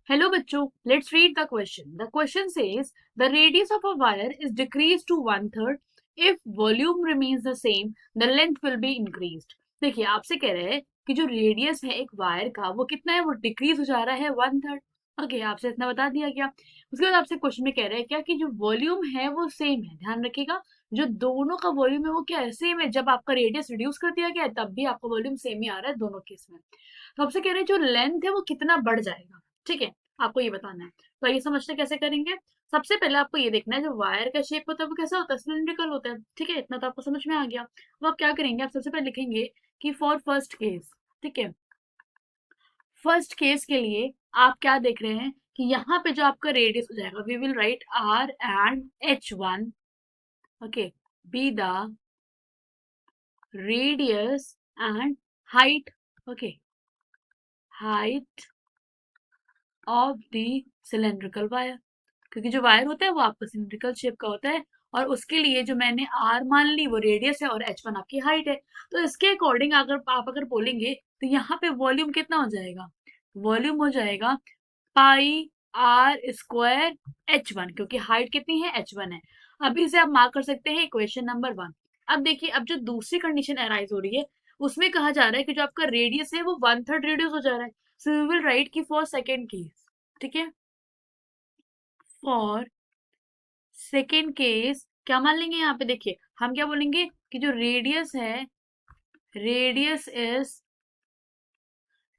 Hello bachcho, let's read the question. The question says the radius of a wire is decreased to 1/3. If volume remains the same, the length will be increased. देखिए आपसे कह रहे हैं कि जो radius है एक wire का वो कितना है, वो डिक्रीज हो जा रहा है 1/3। ओके, आपसे इतना बता दिया गया। उसके बाद आपसे क्वेश्चन में कह रहे हैं क्या कि जो वॉल्यूम है वो सेम है। ध्यान रखिएगा, जो दोनों का वॉल्यूम है वो क्या है, सेम है। जब आपका रेडियस रिड्यूस कर दिया गया है तब भी आपका वॉल्यूम सेम ही आ रहा है दोनों केस में। तो आपसे कह रहे हैं जो लेंथ है वो कितना बढ़ जाएगा। ठीक है, आपको ये बताना है। तो ये समझते कैसे करेंगे। सबसे पहले आपको ये देखना है जो वायर का शेप होता है वो कैसा होता है, सिलिंड्रिकल होता है। ठीक है, इतना तो आपको समझ में आ गया। अब आप क्या करेंगे, आप सबसे पहले लिखेंगे कि फॉर फर्स्ट केस। ठीक है, फर्स्ट केस के लिए आप क्या देख रहे हैं कि यहाँ पे जो आपका रेडियस हो जाएगा, we will write R and H1, okay, be the radius and height, okay, height of the cylindrical wire. क्योंकि जो वायर होता है वो आपका सिलिंड्रिकल शेप का होता है, और उसके लिए जो मैंने आर मान ली वो रेडियस है और H1 आपकी हाइट है। तो इसके अकॉर्डिंग अगर आप बोलेंगे तो यहाँ पे वॉल्यूम कितना हो जाएगा, वॉल्यूम हो जाएगा पाई आर स्क्वायर H1, क्योंकि हाइट कितनी है, H1 है। अब इसे आप मार्क कर सकते हैं इक्वेशन नंबर 1। अब देखिए, अब जो दूसरी कंडीशन अराइज हो रही है उसमें कहा जा रहा है कि जो आपका रेडियस है वो 1/3 रेडियस हो जा रहा है। सो वी विल राइट की फॉर सेकेंड केस। ठीक है, फॉर सेकेंड केस क्या मान लेंगे, यहाँ पे देखिए हम क्या बोलेंगे कि जो रेडियस है, रेडियस इज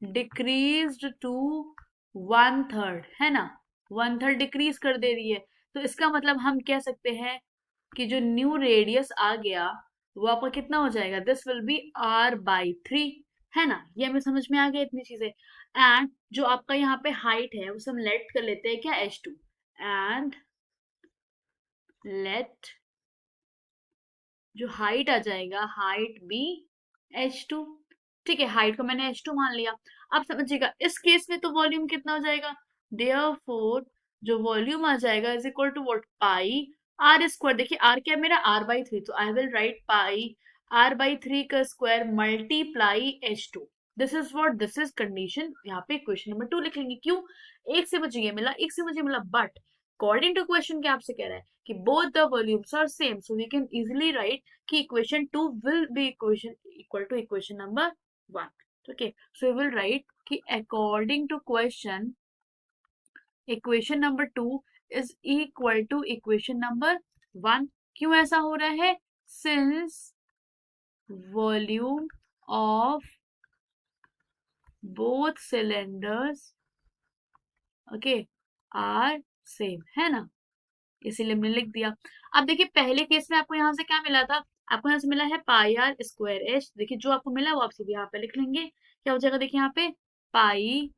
डिक्रीज्ड टू 1/3, है ना, 1/3 डिक्रीज कर दे रही है। तो इसका मतलब हम कह सकते हैं कि जो न्यू रेडियस आ गया वो आपका कितना हो जाएगा, दिस विल बी R/3, है ना। ये हमें समझ में आ गया इतनी चीजें। एंड जो आपका यहाँ पे हाइट है उसे हम लेट कर लेते हैं क्या, H2, एंड लेट जो हाइट आ जाएगा, हाइट बी H2। ठीक है, हाइट को मैंने H2 मान लिया। अब समझिएगा इस केस में तो वॉल्यूम कितना हो जाएगा, देयरफॉर जो वॉल्यूम आ जाएगा is equal to what, pi R square. देखिए आर क्या है मेरा, R/3, तो I will write pi R/3 का square multiply H2। This is what, this is condition. यहाँ पे क्वेश्चन नंबर 2 लिख लेंगे। क्यों, एक से मुझे ये मिला, एक से मुझे मिला, बट अकॉर्डिंग टू क्वेश्चन क्या आपसे कह रहा है कि both the volumes are same, so we can easily write कि equation 2 will be equation equal to equation number 1। Okay, so we will write कि according to question equation number 2 is equal to equation number 1। क्यों ऐसा हो रहा है, since volume of both cylinders, okay, are same, है ना, इसीलिए हमने लिख दिया। अब देखिए पहले केस में आपको यहाँ से क्या मिला था, आपको यहाँ से मिला है पाई आर स्क्वायर एच। देखिए जो आपको मिला वो आप सीधे यहाँ पे लिख लेंगे। क्या हो जाएगा, देखिए यहाँ पे पाई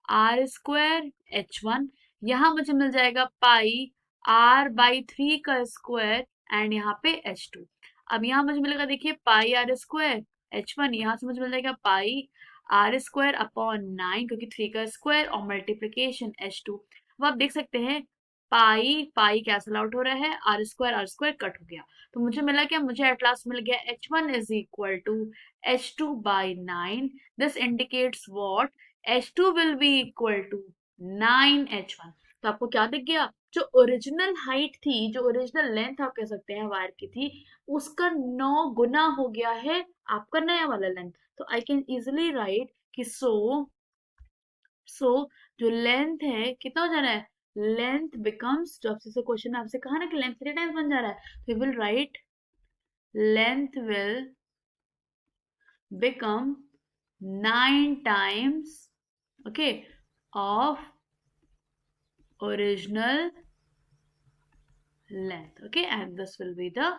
आर स्क्वायर H1, यहाँ मुझे मिल जाएगा पाई R/3 का स्क्वायर एंड यहाँ पे H2। अब यहाँ मुझे मिलेगा, देखिए पाई आर स्क्वायर H1, यहाँ से मुझे मिल जाएगा पाई आर स्क्वायर अपॉन 9, क्योंकि 3 का स्क्वायर और मल्टीप्लीकेशन H2। अब आप देख सकते हैं पाई पाई कैंसल आउट हो रहा है, आर स्क्वायर कट हो गया। तो मुझे मिला क्या, मुझे एट लास्ट मिल गया H1 is equal to H2/9। This indicates what, H2 will be equal to 9H1। तो आपको क्या दिख गया, जो ओरिजिनल हाइट थी, जो ओरिजिनल लेंथ आप कह सकते हैं वायर की थी, उसका 9 गुना हो गया है आपका नया वाला लेंथ। तो आई कैन इजिली राइट कि सो जो लेंथ है कितना हो जा रहा है, लेंथ बिकम्स, जो आपसे क्वेश्चन में आपसे कहा ना कि लेंथ 3 टाइम्स बन जा रहा है, तो will write length will become 9 times, okay, of original length, okay, and this will be the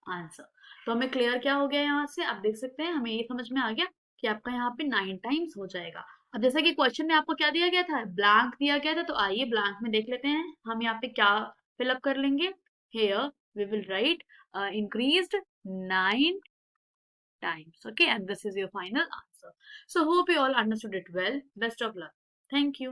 answer। तो हमें क्लियर क्या हो गया यहाँ से, आप देख सकते हैं हमें ये समझ में आ गया कि आपका यहाँ पे 9 टाइम्स हो जाएगा। अब जैसा कि क्वेश्चन में आपको क्या दिया गया था, ब्लैंक दिया गया था, तो आइए ब्लैंक में देख लेते हैं हम यहाँ पे क्या फिलअप कर लेंगे। Here we will write increased 9 times, okay, and this is your final answer। So hope you all understood it well. Best of luck. Thank you.